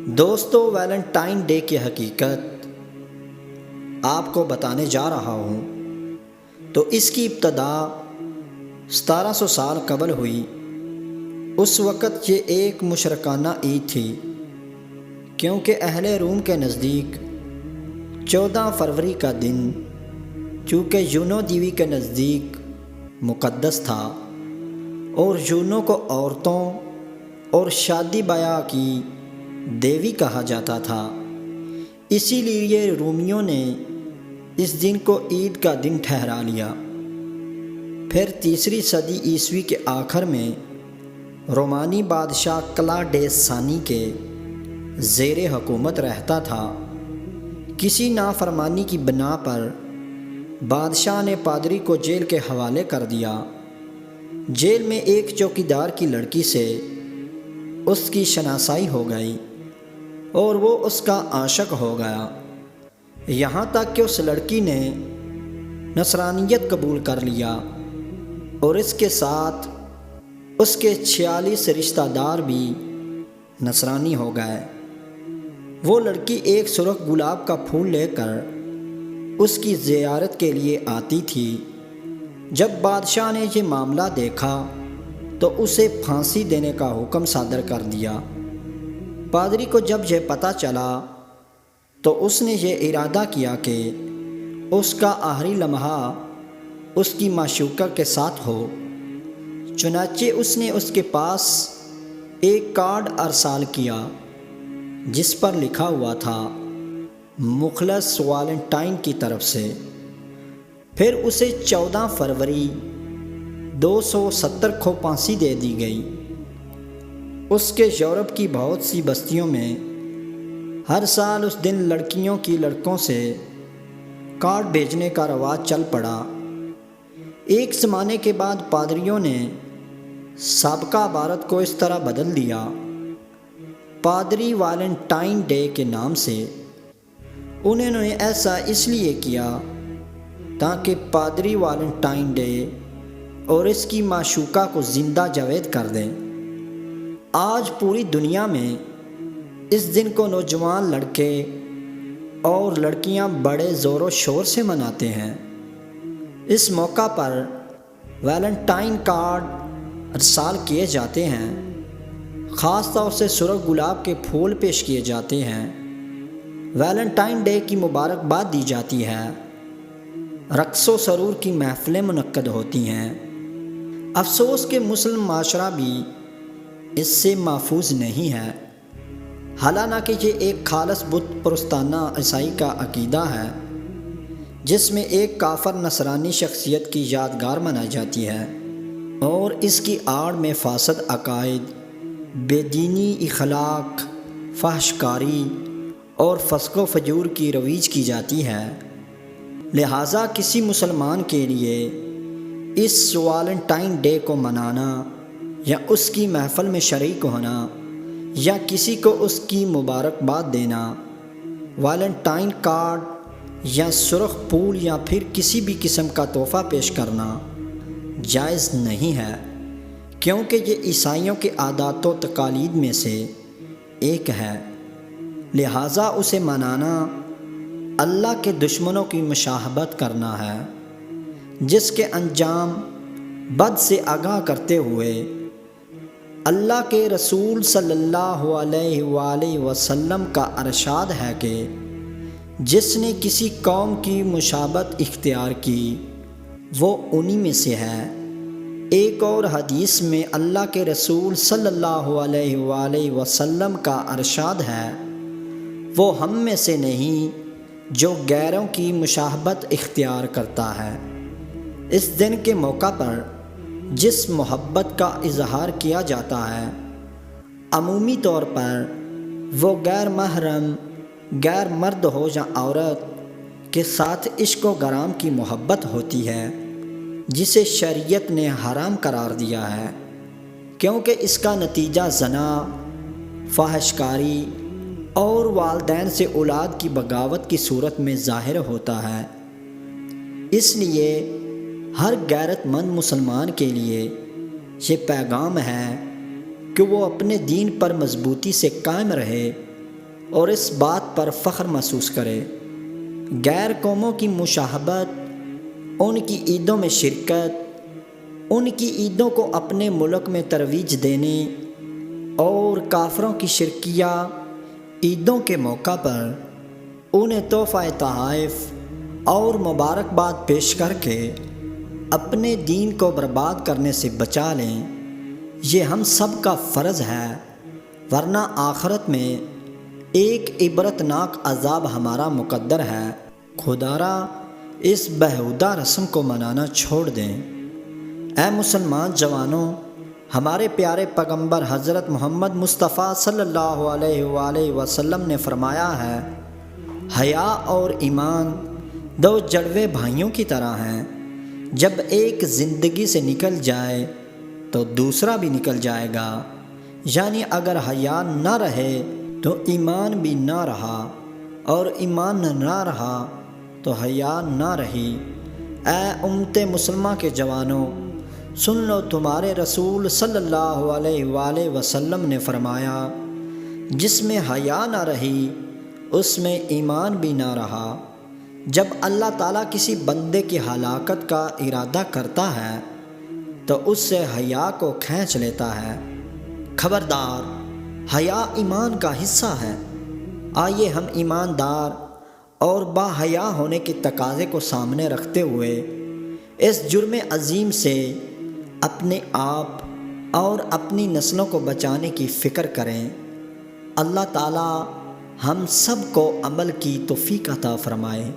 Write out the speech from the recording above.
دوستو، Valentine day کی حقیقت آپ کو بتانے جا رہا ہوں تو اس کی ابتدا 1700 سال قبل ہوئی۔ اس وقت یہ ایک مشرکانہ عید تھی، کیونکہ اہل روم کے نزدیک 14 فروری کا دن چونکہ جونو دیوی کے نزدیک مقدس تھا اور جونو کو عورتوں اور شادی بیاہ کی دیوی کہا جاتا تھا، اسی لیے رومیوں نے اس دن کو عید کا دن ٹھہرا لیا۔ پھر تیسری صدی عیسوی کے آخر میں رومانی بادشاہ کلاڈیس ثانی کے زیر حکومت رہتا تھا۔ کسی نافرمانی کی بنا پر بادشاہ نے پادری کو جیل کے حوالے کر دیا۔ جیل میں ایک چوکیدار کی لڑکی سے اس کی شناسائی ہو گئی اور وہ اس کا عاشق ہو گیا، یہاں تک کہ اس لڑکی نے نصرانیت قبول کر لیا اور اس کے ساتھ اس کے 46 رشتہ دار بھی نصرانی ہو گئے۔ وہ لڑکی ایک سرخ گلاب کا پھول لے کر اس کی زیارت کے لیے آتی تھی۔ جب بادشاہ نے یہ معاملہ دیکھا تو اسے پھانسی دینے کا حکم صادر کر دیا۔ پادری کو جب یہ پتہ چلا تو اس نے یہ ارادہ کیا کہ اس کا آخری لمحہ اس کی معشوقہ کے ساتھ ہو۔ چنانچہ اس نے اس کے پاس ایک کارڈ ارسال کیا جس پر لکھا ہوا تھا مخلص ویلنٹائن کی طرف سے۔ پھر اسے 14 فروری 270 کو پھانسی دے دی گئی۔ اس کے یورپ کی بہت سی بستیوں میں ہر سال اس دن لڑکیوں کی لڑکوں سے کارڈ بھیجنے کا رواج چل پڑا۔ ایک زمانے کے بعد پادریوں نے سابقہ عبارت کو اس طرح بدل دیا، پادری ویلنٹائن ڈے کے نام سے۔ انہوں نے ایسا اس لیے کیا تاکہ پادری ویلنٹائن ڈے اور اس کی معشوقہ کو زندہ جاوید کر دیں۔ آج پوری دنیا میں اس دن کو نوجوان لڑکے اور لڑکیاں بڑے زور و شور سے مناتے ہیں۔ اس موقع پر ویلنٹائن کارڈ ارسال کیے جاتے ہیں، خاص طور سے سرخ گلاب کے پھول پیش کیے جاتے ہیں، ویلنٹائن ڈے کی مبارکباد دی جاتی ہے، رقص و سرور کی محفلیں منعقد ہوتی ہیں۔ افسوس کہ مسلم معاشرہ بھی اس سے محفوظ نہیں ہے، حالانکہ یہ ایک خالص بت پرستانہ عیسائی کا عقیدہ ہے جس میں ایک کافر نصرانی شخصیت کی یادگار منائی جاتی ہے اور اس کی آڑ میں فاسد عقائد، بے دینی اخلاق، فحش کاری اور فسق و فجور کی رویج کی جاتی ہے۔ لہٰذا کسی مسلمان کے لیے اس ویلنٹائن ڈے کو منانا یا اس کی محفل میں شریک ہونا یا کسی کو اس کی مبارکباد دینا، ویلنٹائن کارڈ یا سرخ پھول یا پھر کسی بھی قسم کا تحفہ پیش کرنا جائز نہیں ہے، کیونکہ یہ عیسائیوں کے عادات و تقالید میں سے ایک ہے۔ لہٰذا اسے منانا اللہ کے دشمنوں کی مشابہت کرنا ہے، جس کے انجام بد سے آگاہ کرتے ہوئے اللہ کے رسول صلی اللہ علیہ وآلہ وسلم کا ارشاد ہے کہ جس نے کسی قوم کی مشابہت اختیار کی وہ انہی میں سے ہے۔ ایک اور حدیث میں اللہ کے رسول صلی اللہ علیہ وآلہ وسلم کا ارشاد ہے، وہ ہم میں سے نہیں جو غیروں کی مشابہت اختیار کرتا ہے۔ اس دن کے موقع پر جس محبت کا اظہار کیا جاتا ہے، عمومی طور پر وہ غیر محرم، غیر مرد ہو یا عورت کے ساتھ عشق و غرام کی محبت ہوتی ہے، جسے شریعت نے حرام قرار دیا ہے، کیونکہ اس کا نتیجہ زنا، فحش کاری اور والدین سے اولاد کی بغاوت کی صورت میں ظاہر ہوتا ہے۔ اس لیے ہر غیرت مند مسلمان کے لیے یہ پیغام ہے کہ وہ اپنے دین پر مضبوطی سے قائم رہے اور اس بات پر فخر محسوس کرے۔ غیر قوموں کی مشاہبت، ان کی عیدوں میں شرکت، ان کی عیدوں کو اپنے ملک میں ترویج دینے اور کافروں کی شرکیہ عیدوں کے موقع پر انہیں تحفہ تحائف اور مبارکباد پیش کر کے اپنے دین کو برباد کرنے سے بچا لیں، یہ ہم سب کا فرض ہے، ورنہ آخرت میں ایک عبرتناک عذاب ہمارا مقدر ہے۔ خدا را اس بیہودہ رسم کو منانا چھوڑ دیں۔ اے مسلمان جوانوں، ہمارے پیارے پیغمبر حضرت محمد مصطفیٰ صلی اللہ علیہ وآلہ وسلم نے فرمایا ہے، حیا اور ایمان دو جڑوے بھائیوں کی طرح ہیں، جب ایک زندگی سے نکل جائے تو دوسرا بھی نکل جائے گا، یعنی اگر حیا نہ رہے تو ایمان بھی نہ رہا، اور ایمان نہ رہا تو حیا نہ رہی۔ اے امت مسلمہ کے جوانوں، سن لو، تمہارے رسول صلی اللہ علیہ وآلہ وسلم نے فرمایا، جس میں حیا نہ رہی اس میں ایمان بھی نہ رہا۔ جب اللہ تعالیٰ کسی بندے کی ہلاکت کا ارادہ کرتا ہے تو اس سے حیا کو کھینچ لیتا ہے۔ خبردار، حیا ایمان کا حصہ ہے۔ آئیے ہم ایماندار اور با حیا ہونے کے تقاضے کو سامنے رکھتے ہوئے اس جرم عظیم سے اپنے آپ اور اپنی نسلوں کو بچانے کی فکر کریں۔ اللہ تعالیٰ ہم سب کو عمل کی توفیق عطا فرمائے۔